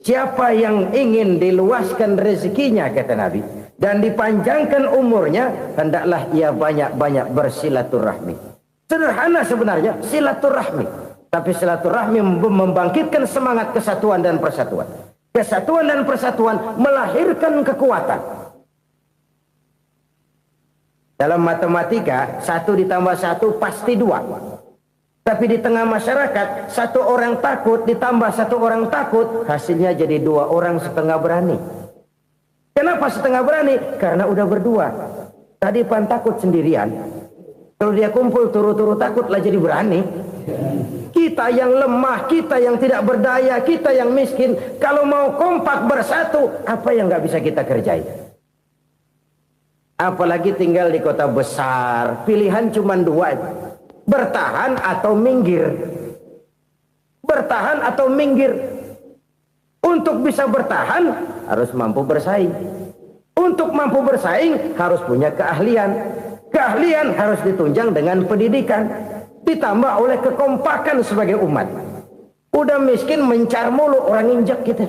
siapa yang ingin diluaskan rezekinya kata Nabi dan dipanjangkan umurnya, hendaklah ia banyak-banyak bersilaturahmi. Sederhana sebenarnya silaturahmi, tapi silaturahmi membangkitkan semangat kesatuan dan persatuan. Kesatuan dan persatuan melahirkan kekuatan. Dalam matematika 1 ditambah 1 pasti 2. Tapi di tengah masyarakat, 1 orang takut ditambah 1 orang takut, hasilnya jadi 2 orang setengah berani. Kenapa setengah berani? Karena udah berdua. Tadi pan takut sendirian. Kalau dia kumpul turu-turu takutlah jadi berani. Kita yang lemah, kita yang tidak berdaya, kita yang miskin, kalau mau kompak bersatu, apa yang nggak bisa kita kerjain? Apalagi tinggal di kota besar, pilihan cuma 2. Bertahan atau minggir. Bertahan atau minggir. Untuk bisa bertahan harus mampu bersaing. Untuk mampu bersaing harus punya keahlian. Keahlian harus ditunjang dengan pendidikan, ditambah oleh kekompakan sebagai umat. Udah miskin mencar mulu, orang injak kita.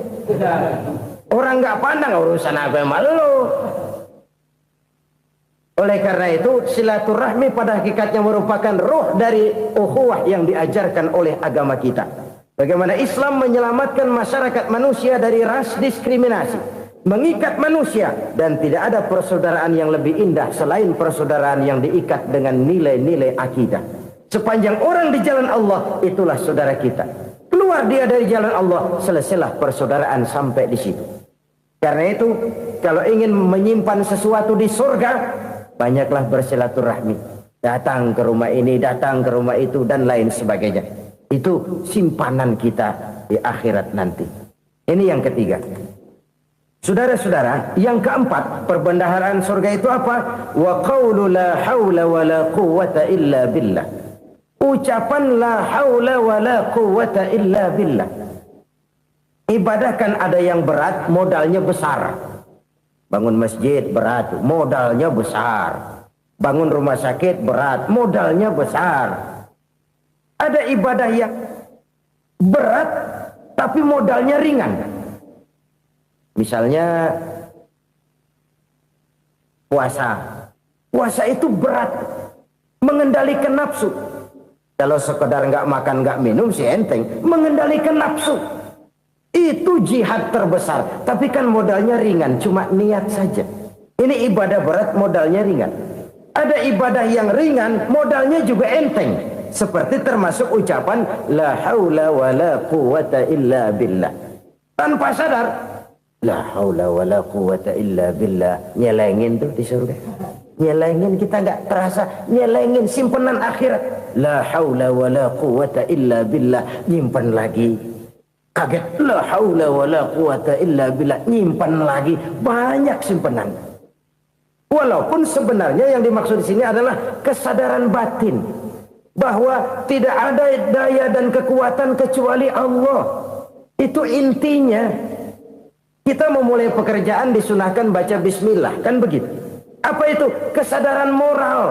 Orang nggak pandang urusan apa malu. Oleh karena itu silaturahmi pada hakikatnya merupakan roh dari ukhuwah yang diajarkan oleh agama kita. Bagaimana Islam menyelamatkan masyarakat manusia dari ras diskriminasi, mengikat manusia, dan tidak ada persaudaraan yang lebih indah selain persaudaraan yang diikat dengan nilai-nilai akidah. Sepanjang orang di jalan Allah, itulah saudara kita. Keluar dia dari jalan Allah, selesailah persaudaraan sampai di situ. Karena itu, kalau ingin menyimpan sesuatu di surga, banyaklah bersilaturahmi. Datang ke rumah ini, datang ke rumah itu, dan lain sebagainya. Itu simpanan kita di akhirat nanti. Ini yang ketiga. Saudara-saudara, yang keempat, perbendaharaan surga itu apa? Wa qawlu la hawla wa la quwwata illa billah. Ucapan la hawla wa la quwwata illa billah. Ibadah kan ada yang berat, modalnya besar. Bangun masjid berat, modalnya besar. Bangun rumah sakit berat, modalnya besar. Ada ibadah yang berat tapi modalnya ringan. Misalnya puasa. Puasa itu berat, mengendalikan nafsu. Kalau sekedar nggak makan nggak minum sih enteng, mengendalikan nafsu. Itu jihad terbesar, tapi kan modalnya ringan, cuma niat saja. Ini ibadah berat, modalnya ringan. Ada ibadah yang ringan, modalnya juga enteng. Seperti termasuk ucapan la haula wa la quwwata illa billah. Tanpa sadar, la haula wa la quwwata illa billah. Nyelengin tuh di surga. Nyelengin, kita nggak terasa, nyelengin simpenan akhirat. La haula wa la quwwata illa billah. Nyimpen lagi. Kaget, la haula wa la quwata illa billah, nyimpan lagi, banyak simpenan. Walaupun sebenarnya yang dimaksud di sini adalah kesadaran batin bahwa tidak ada daya dan kekuatan kecuali Allah. Itu intinya. Kita memulai pekerjaan disunahkan baca bismillah, kan begitu. Apa itu? Kesadaran moral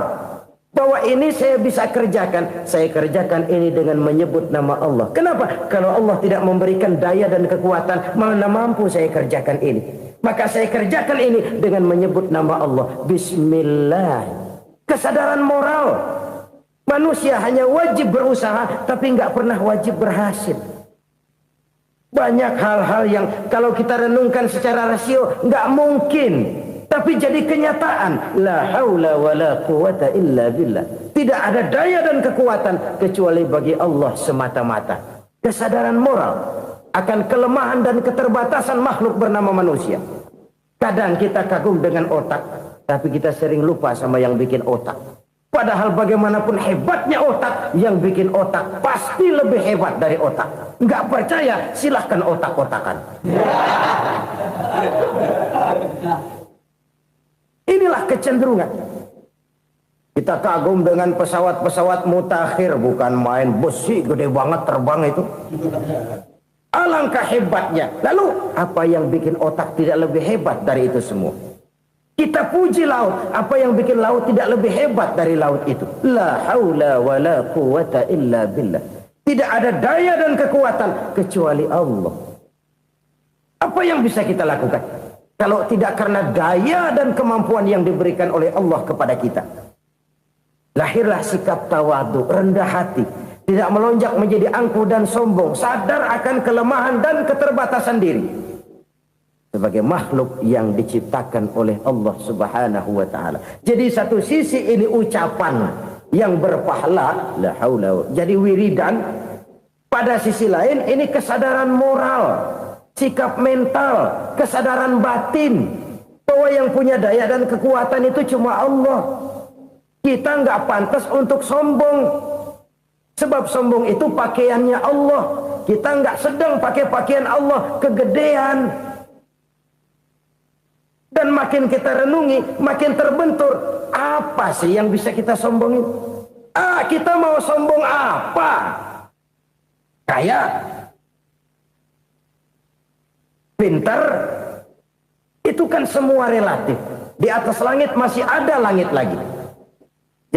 Bahwa ini saya bisa kerjakan. Saya kerjakan ini dengan menyebut nama Allah. Kenapa? Kalau Allah tidak memberikan daya dan kekuatan, mana mampu saya kerjakan ini. Maka saya kerjakan ini dengan menyebut nama Allah. Bismillah. Kesadaran moral. Manusia hanya wajib berusaha, tapi nggak pernah wajib berhasil. Banyak hal-hal yang kalau kita renungkan secara rasio nggak mungkin. Tapi jadi kenyataan. La haula wa la quwata illa billah. Tidak ada daya dan kekuatan kecuali bagi Allah semata-mata. Kesadaran moral akan kelemahan dan keterbatasan makhluk bernama manusia. Kadang kita kagum dengan otak, tapi kita sering lupa sama yang bikin otak. Padahal bagaimanapun hebatnya otak, yang bikin otak pasti lebih hebat dari otak. Nggak percaya, silahkan otak-otakan. Inilah kecenderungan. Kita kagum dengan pesawat-pesawat mutakhir, bukan main, besi gede banget terbang itu. Alangkah hebatnya. Lalu apa yang bikin otak tidak lebih hebat dari itu semua? Kita puji laut, apa yang bikin laut tidak lebih hebat dari laut itu? La haula wa la quwata illa billah. Tidak ada daya dan kekuatan kecuali Allah. Apa yang bisa kita lakukan? Kalau tidak karena daya dan kemampuan yang diberikan oleh Allah kepada kita. Lahirlah sikap tawadu, rendah hati. Tidak melonjak menjadi angkuh dan sombong. Sadar akan kelemahan dan keterbatasan diri. Sebagai makhluk yang diciptakan oleh Allah subhanahu wa ta'ala. Jadi satu sisi ini ucapan yang berpahala. La haula. Jadi wiridan. Pada sisi lain ini kesadaran moral. Sikap mental, kesadaran batin bahwa yang punya daya dan kekuatan itu cuma Allah. Kita nggak pantas untuk sombong, sebab sombong itu pakaiannya Allah. Kita nggak sedang pakai pakaian Allah, kegedean. Dan makin kita renungi, makin terbentur. Apa sih yang bisa kita sombongin? Kita mau sombong apa? Kaya, pintar, itu kan semua relatif. Di atas langit masih ada langit lagi.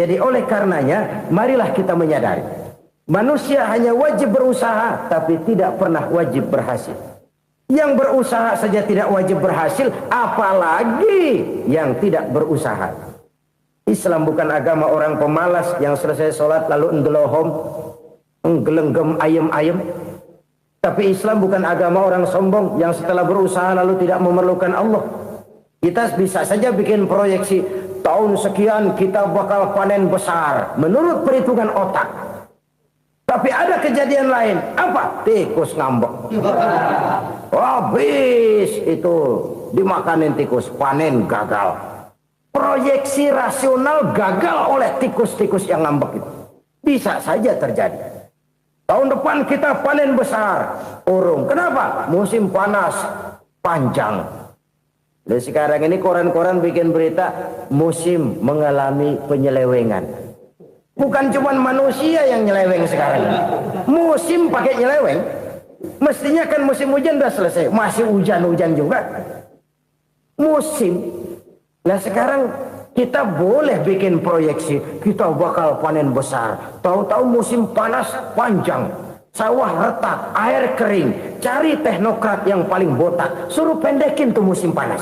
Jadi oleh karenanya, marilah kita menyadari. Manusia hanya wajib berusaha, tapi tidak pernah wajib berhasil. Yang berusaha saja tidak wajib berhasil, apalagi yang tidak berusaha. Islam bukan agama orang pemalas yang selesai sholat lalu ngelohom, nggelenggem ayem-ayem. Tapi Islam bukan agama orang sombong yang setelah berusaha lalu tidak memerlukan Allah. Kita bisa saja bikin proyeksi, tahun sekian kita bakal panen besar menurut perhitungan otak. Tapi ada kejadian lain. Apa? Tikus ngambek. Habis itu dimakanin tikus, panen gagal. Proyeksi rasional gagal oleh tikus-tikus yang ngambek itu. Bisa saja terjadi. Tahun depan kita panen besar, urung. Kenapa? Musim panas panjang. Dan sekarang ini koran-koran bikin berita musim mengalami penyelewengan. Bukan cuma manusia yang nyeleweng sekarang. Musim pakai nyeleweng. Mestinya kan musim hujan udah selesai, masih hujan-hujan juga. Musim. Nah sekarang kita boleh bikin proyeksi, kita bakal panen besar. Tahu-tahu musim panas panjang, sawah retak, air kering. Cari teknokrat yang paling botak, suruh pendekin tuh musim panas.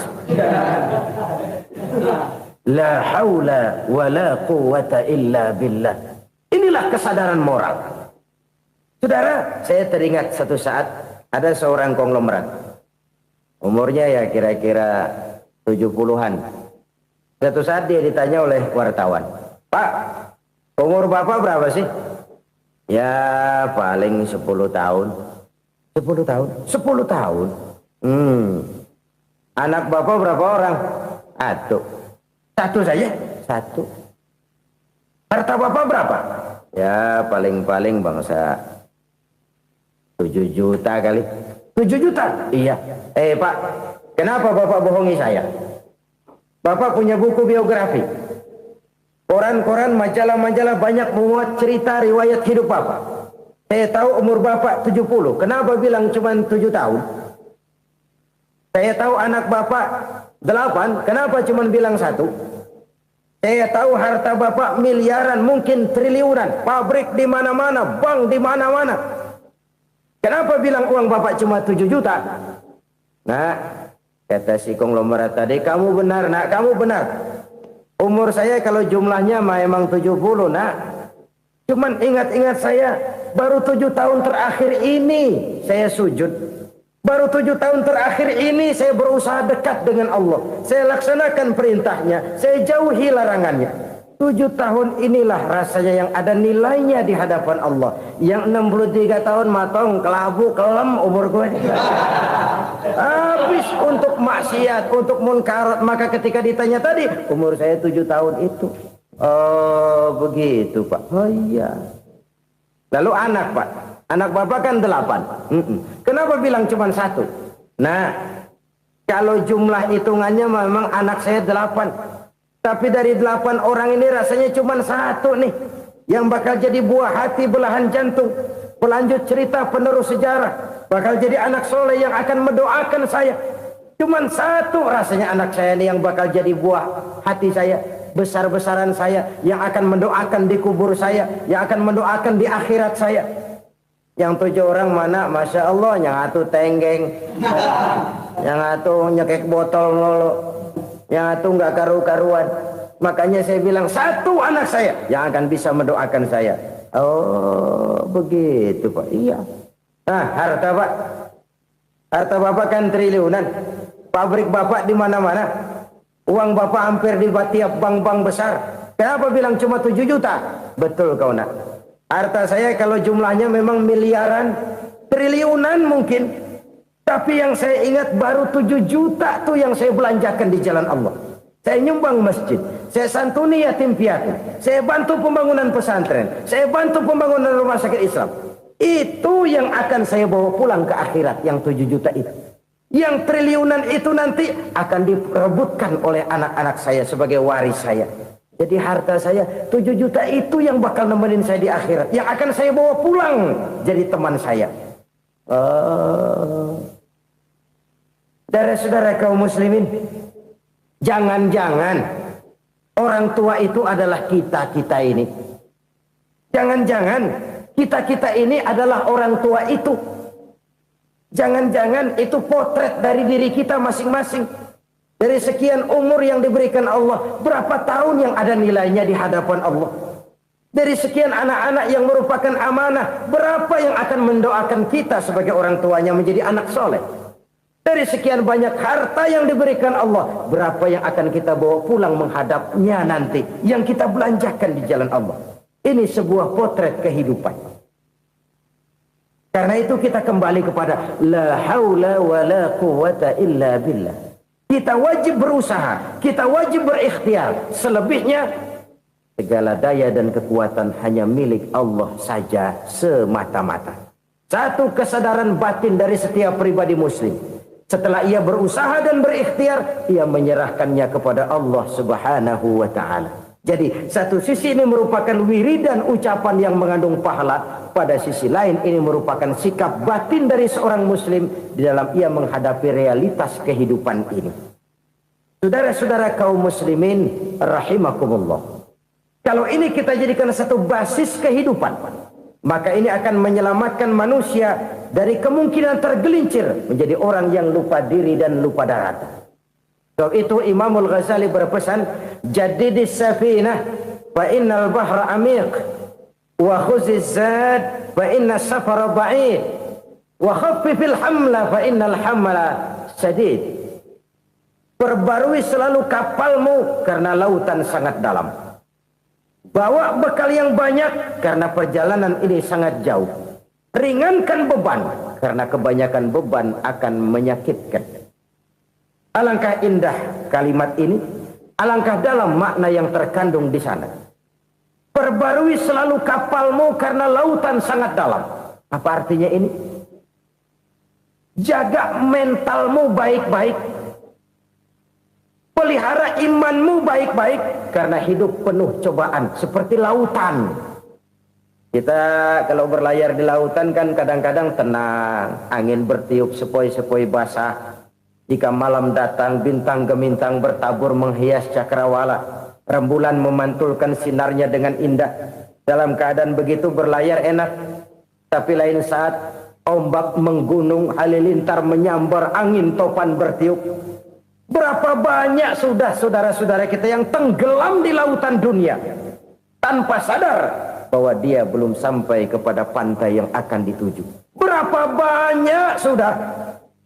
La haula wa la quwata illa billah. Inilah kesadaran moral. Saudara, saya teringat satu saat ada seorang konglomerat. Umurnya ya kira-kira 70-an. Suatu saat dia ditanya oleh wartawan, Pak, umur Bapak berapa sih? Ya paling 10 tahun. 10 tahun? 10 tahun? Anak Bapak berapa orang? Satu saja? Satu. Harta Bapak berapa? Ya paling-paling bangsa 7 juta kali. 7 juta? Iya. Pak, kenapa Bapak bohongi saya? Bapak punya buku biografi. Koran-koran, majalah-majalah banyak memuat cerita riwayat hidup Bapak. Saya tahu umur Bapak 70. Kenapa bilang cuma 7 tahun? Saya tahu anak Bapak 8. Kenapa cuma bilang 1? Saya tahu harta bapak miliaran, mungkin triliunan, pabrik di mana-mana, bank di mana-mana. Kenapa bilang uang bapak cuma 7 juta? Nah, kata si konglomerat tadi, kamu benar nak, kamu benar. Umur saya kalau jumlahnya memang 70 nak. Cuman ingat-ingat saya, baru 7 tahun terakhir ini saya sujud. Baru 7 tahun terakhir ini saya berusaha dekat dengan Allah. Saya laksanakan perintahnya, saya jauhi larangannya. 7 tahun inilah rasanya yang ada nilainya di hadapan Allah. Yang 63 tahun matong, kelabu, kelem umur gue. Habis untuk maksiat, untuk munkarat. Maka ketika ditanya tadi, umur saya 7 tahun itu. Oh begitu Pak. Oh iya. Lalu anak Pak. Anak bapak kan 8. Kenapa bilang cuma 1? Nah, kalau jumlah hitungannya memang anak saya 8. Tapi dari 8 orang ini rasanya cuma 1 nih. Yang bakal jadi buah hati, belahan jantung. Pelanjut cerita, penerus sejarah. Bakal jadi anak soleh yang akan mendoakan saya. Cuma 1 rasanya anak saya ini yang bakal jadi buah hati saya. Besar-besaran saya. Yang akan mendoakan di kubur saya. Yang akan mendoakan di akhirat saya. Yang 7 orang mana? Masya Allah, yang atu tenggeng, yang atu nyekek botol nolo, yang atu nggak karu-karuan. Makanya saya bilang 1 anak saya yang akan bisa mendoakan saya. Oh begitu Pak. Iya. Nah harta Pak, harta bapak kan triliunan, pabrik bapak di mana-mana, uang bapak hampir di tiap bank-bank besar. Kenapa bilang cuma 7 juta? Betul kau nak. Harta saya kalau jumlahnya memang miliaran, triliunan mungkin. Tapi yang saya ingat baru 7 juta tuh yang saya belanjakan di jalan Allah. Saya nyumbang masjid, saya santuni yatim piatu, saya bantu pembangunan pesantren, saya bantu pembangunan rumah sakit Islam. Itu yang akan saya bawa pulang ke akhirat, yang 7 juta itu. Yang triliunan itu nanti akan diperebutkan oleh anak-anak saya sebagai waris saya. Jadi harta saya 7 juta itu yang bakal nemenin saya di akhirat. Yang akan saya bawa pulang jadi teman saya. Saudara-saudara kaum muslimin, jangan-jangan orang tua itu adalah kita-kita ini. Jangan-jangan kita-kita ini adalah orang tua itu. Jangan-jangan itu potret dari diri kita masing-masing. Dari sekian umur yang diberikan Allah, berapa tahun yang ada nilainya di hadapan Allah? Dari sekian anak-anak yang merupakan amanah, berapa yang akan mendoakan kita sebagai orang tuanya menjadi anak soleh? Dari sekian banyak harta yang diberikan Allah, berapa yang akan kita bawa pulang menghadapnya nanti, yang kita belanjakan di jalan Allah? Ini sebuah potret kehidupan. Karena itu kita kembali kepada la haula wa la quwwata illa billah. Kita wajib berusaha, kita wajib berikhtiar. Selebihnya, segala daya dan kekuatan hanya milik Allah saja semata-mata. Satu kesadaran batin dari setiap pribadi muslim. Setelah ia berusaha dan berikhtiar, ia menyerahkannya kepada Allah Subhanahu wa ta'ala. Jadi, satu sisi ini merupakan wiridan ucapan yang mengandung pahala. Pada sisi lain, ini merupakan sikap batin dari seorang muslim di dalam ia menghadapi realitas kehidupan ini. Saudara-saudara kaum muslimin rahimakumullah. Kalau ini kita jadikan satu basis kehidupan, maka ini akan menyelamatkan manusia dari kemungkinan tergelincir menjadi orang yang lupa diri dan lupa darat. Sebab itu Imamul Ghazali berpesan, jadidis safinah fa innal bahra amiq wa khuziz zad fa inna safara ba'id wa khaffifil hamla fa innal hamla sadid. Perbarui selalu kapalmu karena lautan sangat dalam. Bawa bekal yang banyak karena perjalanan ini sangat jauh. Ringankan beban karena kebanyakan beban akan menyakitkan. Alangkah indah kalimat ini, alangkah dalam makna yang terkandung di sana. Perbarui selalu kapalmu karena lautan sangat dalam. Apa artinya ini? Jaga mentalmu baik-baik. Pelihara imanmu baik-baik karena hidup penuh cobaan seperti lautan. Kita kalau berlayar di lautan kan kadang-kadang tenang, angin bertiup sepoi-sepoi basah. Jika malam datang bintang gemintang bertabur menghias cakrawala. Rembulan memantulkan sinarnya dengan indah. Dalam keadaan begitu berlayar enak. Tapi lain saat ombak menggunung, halilintar menyambar, angin topan bertiup. Berapa banyak sudah saudara-saudara kita yang tenggelam di lautan dunia tanpa sadar bahwa dia belum sampai kepada pantai yang akan dituju. Berapa banyak sudah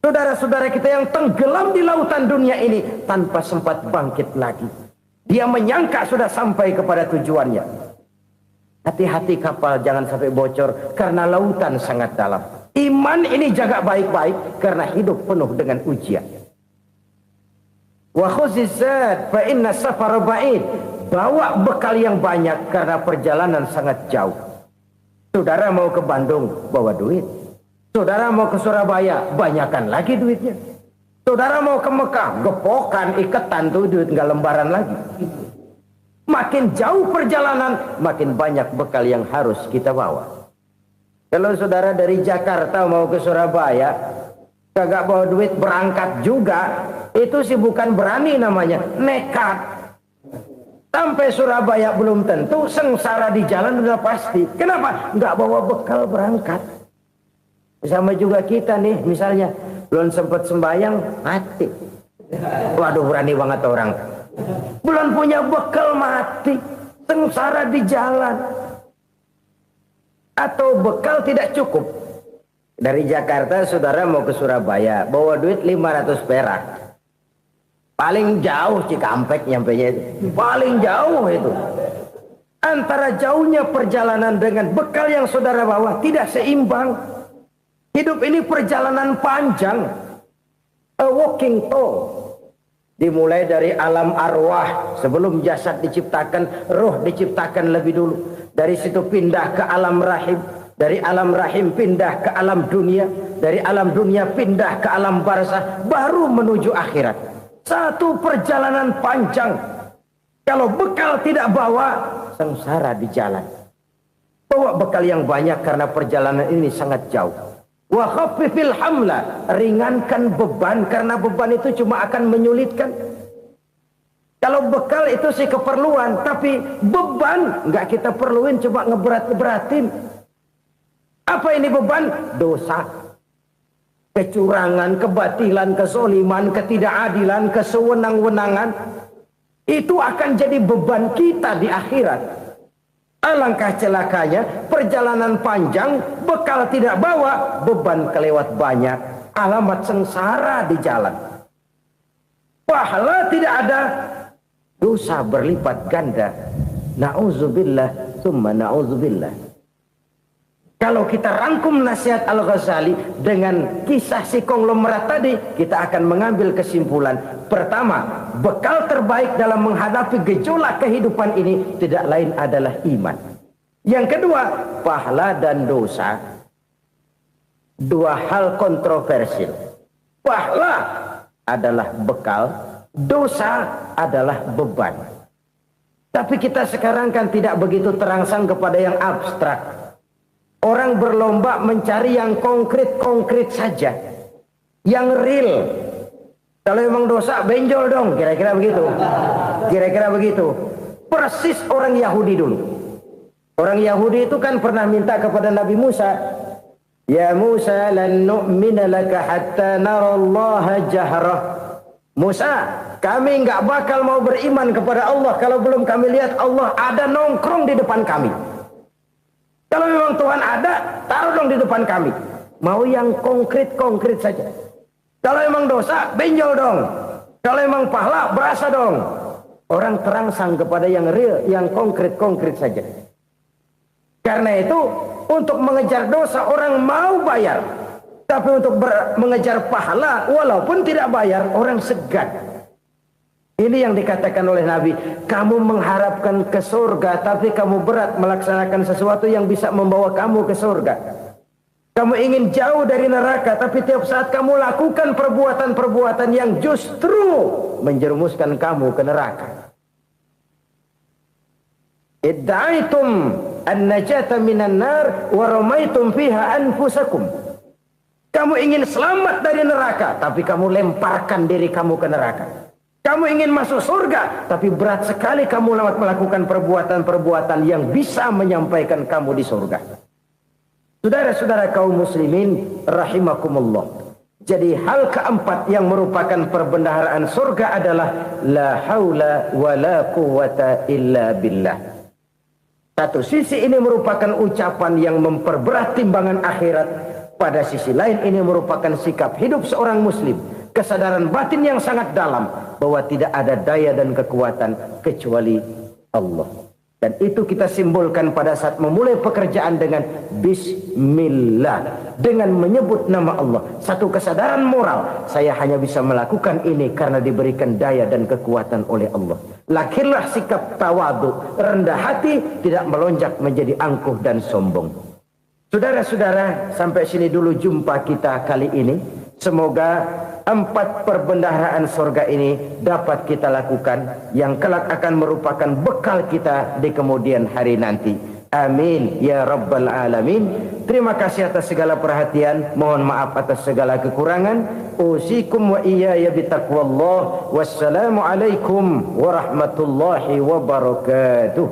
saudara-saudara kita yang tenggelam di lautan dunia ini tanpa sempat bangkit lagi. Dia menyangka sudah sampai kepada tujuannya. Hati-hati kapal jangan sampai bocor karena lautan sangat dalam. Iman ini jaga baik-baik karena hidup penuh dengan ujian. Wa khuzizat fa inna safara ba'id. Bawa bekal yang banyak karena perjalanan sangat jauh. Saudara mau ke Bandung, bawa duit. Saudara mau ke Surabaya, banyakan lagi duitnya. Saudara mau ke Mekah, gepokan, iketan tuh duit nggak lembaran lagi. Makin jauh perjalanan, makin banyak bekal yang harus kita bawa. Kalau saudara dari Jakarta mau ke Surabaya, kagak bawa duit berangkat juga, itu sih bukan berani namanya, nekat. Sampai Surabaya belum tentu, sengsara di jalan udah pasti. Kenapa? Nggak bawa bekal berangkat. Sama juga kita nih, misalnya belum sempat sembahyang, mati. Waduh, berani banget orang. Belum punya bekal, mati. Sengsara di jalan. Atau bekal tidak cukup. Dari Jakarta saudara mau ke Surabaya, bawa duit 500 perak. Paling jauh Cikampek nyampenya itu. Paling jauh itu. Antara jauhnya perjalanan dengan bekal yang saudara bawa tidak seimbang. Hidup ini perjalanan panjang. A walking tour. Dimulai dari alam arwah. Sebelum jasad diciptakan, roh diciptakan lebih dulu. Dari situ pindah ke alam rahim. Dari alam rahim pindah ke alam dunia. Dari alam dunia pindah ke alam barzah. Baru menuju akhirat. Satu perjalanan panjang. Kalau bekal tidak bawa, sengsara di jalan. Bawa bekal yang banyak karena perjalanan ini sangat jauh. Wa khaffifil hamla, ringankan beban karena beban itu cuma akan menyulitkan. Kalau bekal itu sih keperluan, tapi beban nggak kita perluin, coba ngeberat-beratin. Apa ini beban? Dosa, kecurangan, kebatilan, kezoliman, ketidakadilan, kesewenang-wenangan. Itu akan jadi beban kita di akhirat. Alangkah celakanya, perjalanan panjang, bekal tidak bawa, beban kelewat banyak, alamat sengsara di jalan. Pahala tidak ada, dosa berlipat ganda. Na'udzubillah, summa na'udzubillah. Kalau kita rangkum nasihat Al-Ghazali dengan kisah si konglomerat tadi, kita akan mengambil kesimpulan. Pertama, bekal terbaik dalam menghadapi gejolak kehidupan ini tidak lain adalah iman. Yang kedua, pahala dan dosa. Dua hal kontroversial. Pahala adalah bekal, dosa adalah beban. Tapi kita sekarang kan tidak begitu terangsang kepada yang abstrak. Orang berlomba mencari yang konkret-konkret saja. Yang real. Kalau memang dosa, benjol dong. Kira-kira begitu. Kira-kira begitu. Persis orang Yahudi dulu. Orang Yahudi itu kan pernah minta kepada Nabi Musa. Ya Musa, lan nu'mina laka hatta narallaha jahrah. Musa, kami nggak bakal mau beriman kepada Allah kalau belum kami lihat Allah ada nongkrong di depan kami. Kalau memang Tuhan ada, taruh dong di depan kami. Mau yang konkret-konkret saja. Kalau memang dosa, benjol dong. Kalau memang pahala, berasa dong. Orang terangsang kepada yang real, yang konkret-konkret saja. Karena itu, untuk mengejar dosa, orang mau bayar. Tapi untuk mengejar pahala, walaupun tidak bayar, orang segan. Ini yang dikatakan oleh Nabi, kamu mengharapkan ke surga, tapi kamu berat melaksanakan sesuatu yang bisa membawa kamu ke surga. Kamu ingin jauh dari neraka, tapi tiap saat kamu lakukan perbuatan-perbuatan yang justru menjerumuskan kamu ke neraka. Idda'aitum an-najata minan nar wa ramaitum fiha anfusakum. Kamu ingin selamat dari neraka, tapi kamu lemparkan diri kamu ke neraka. Kamu ingin masuk surga, tapi berat sekali kamu melakukan perbuatan-perbuatan yang bisa menyampaikan kamu di surga. Saudara-saudara kaum muslimin rahimakumullah. Jadi hal keempat yang merupakan perbendaharaan surga adalah la haula wa la quwata illa billah. Satu sisi ini merupakan ucapan yang memperberat timbangan akhirat. Pada sisi lain ini merupakan sikap hidup seorang muslim. Kesadaran batin yang sangat dalam bahwa tidak ada daya dan kekuatan kecuali Allah. Dan itu kita simbolkan pada saat memulai pekerjaan dengan bismillah, dengan menyebut nama Allah. Satu kesadaran moral, saya hanya bisa melakukan ini karena diberikan daya dan kekuatan oleh Allah. Lahirlah sikap tawadu, rendah hati, tidak melonjak menjadi angkuh dan sombong. Saudara-saudara, sampai sini dulu jumpa kita kali ini. Semoga 4 perbendaharaan surga ini dapat kita lakukan, yang kelak akan merupakan bekal kita di kemudian hari nanti. Amin ya rabbal alamin. Terima kasih atas segala perhatian, mohon maaf atas segala kekurangan. Usikum wa iyaya bitaqwallah. Wassalamu alaikum warahmatullahi wabarakatuh.